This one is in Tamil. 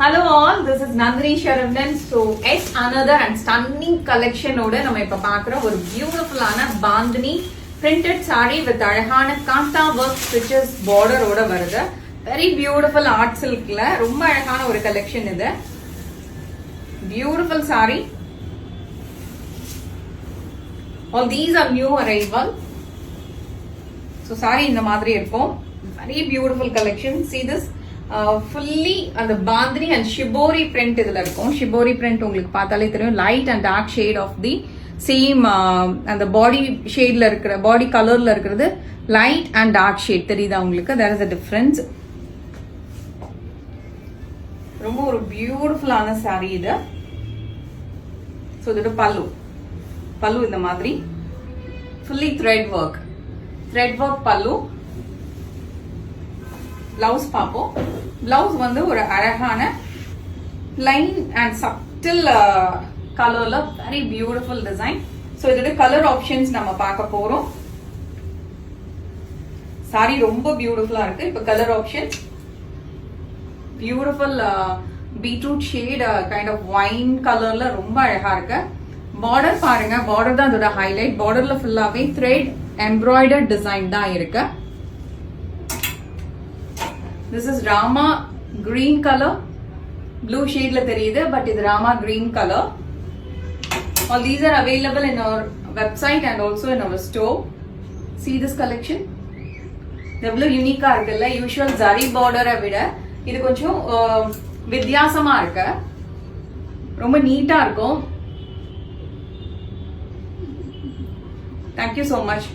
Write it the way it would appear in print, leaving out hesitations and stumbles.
Hello all, this is Nandini Sharandan. So, it's another and stunning collection oda நம்ம இப்ப பார்க்குறோம். ஒரு பியூட்டிஃபுல்லான பாந்தினி printed saree with அழகான காந்தா work stitches border ஓட வருது. Very beautiful art silkல ரொம்ப அழகான ஒரு collection இது. Beautiful saree. All these are new arrival. So, saree இந்த மாதிரி இருக்கும். Very beautiful collection. See this. Fully அந்த பாந்தினி அண்ட் ஷிபோரி பிரிண்ட் இதுல இருக்கும். ஷிபோரி பிரிண்ட் உங்களுக்கு பார்த்தாலே தெரியும். Light and dark shade of the same அந்த பாடி ஷேட்ல இருக்கிற பாடி கலர்ல இருக்கிறது லைட் அண்ட் டார்க் ஷேட் தெரியுதா உங்களுக்கு? There is a difference. ரொம்ப ஒரு பியூட்டிஃபுல்லான சாரி இது. ஸோ இதோட பல்லு இந்த மாதிரி ஃபுல்லி த்ரெட் ஒர்க் பல்லு. பிளவுஸ் பார்ப்போம். பிளவுஸ் வந்து ஒரு அழகான லைன் அண்ட் சட்டில் கலர்ல வெரி பியூட்டிஃபுல் டிசைன். ஸோ இதோட கலர் ஆப்ஷன்ஸ் நம்ம பார்க்க போறோம். சாரி ரொம்ப பியூட்டிஃபுல்லா இருக்கு. இப்ப colour option beautiful beetroot shade kind of wine கலர்ல ரொம்ப அழகா இருக்கு. பார்டர் பாருங்க, பார்டர் தான் இதோட ஹைலைட். பார்டர்ல ஃபுல்லாவே த்ரெட் எம்ப்ராய்டர்ட் டிசைன் தான் இருக்கு. This is Rama green color. Blue shade la theriyudhu, but இது Rama green color. All these are available in our website and also in our store. See this collection. எவ்வளோ யூனிக்கா இருக்குல்ல. யூஷுவல் ஜரி பார்டரை விட இது கொஞ்சம் வித்தியாசமா இருக்கு. ரொம்ப நீட்டா இருக்கும். Thank you so much.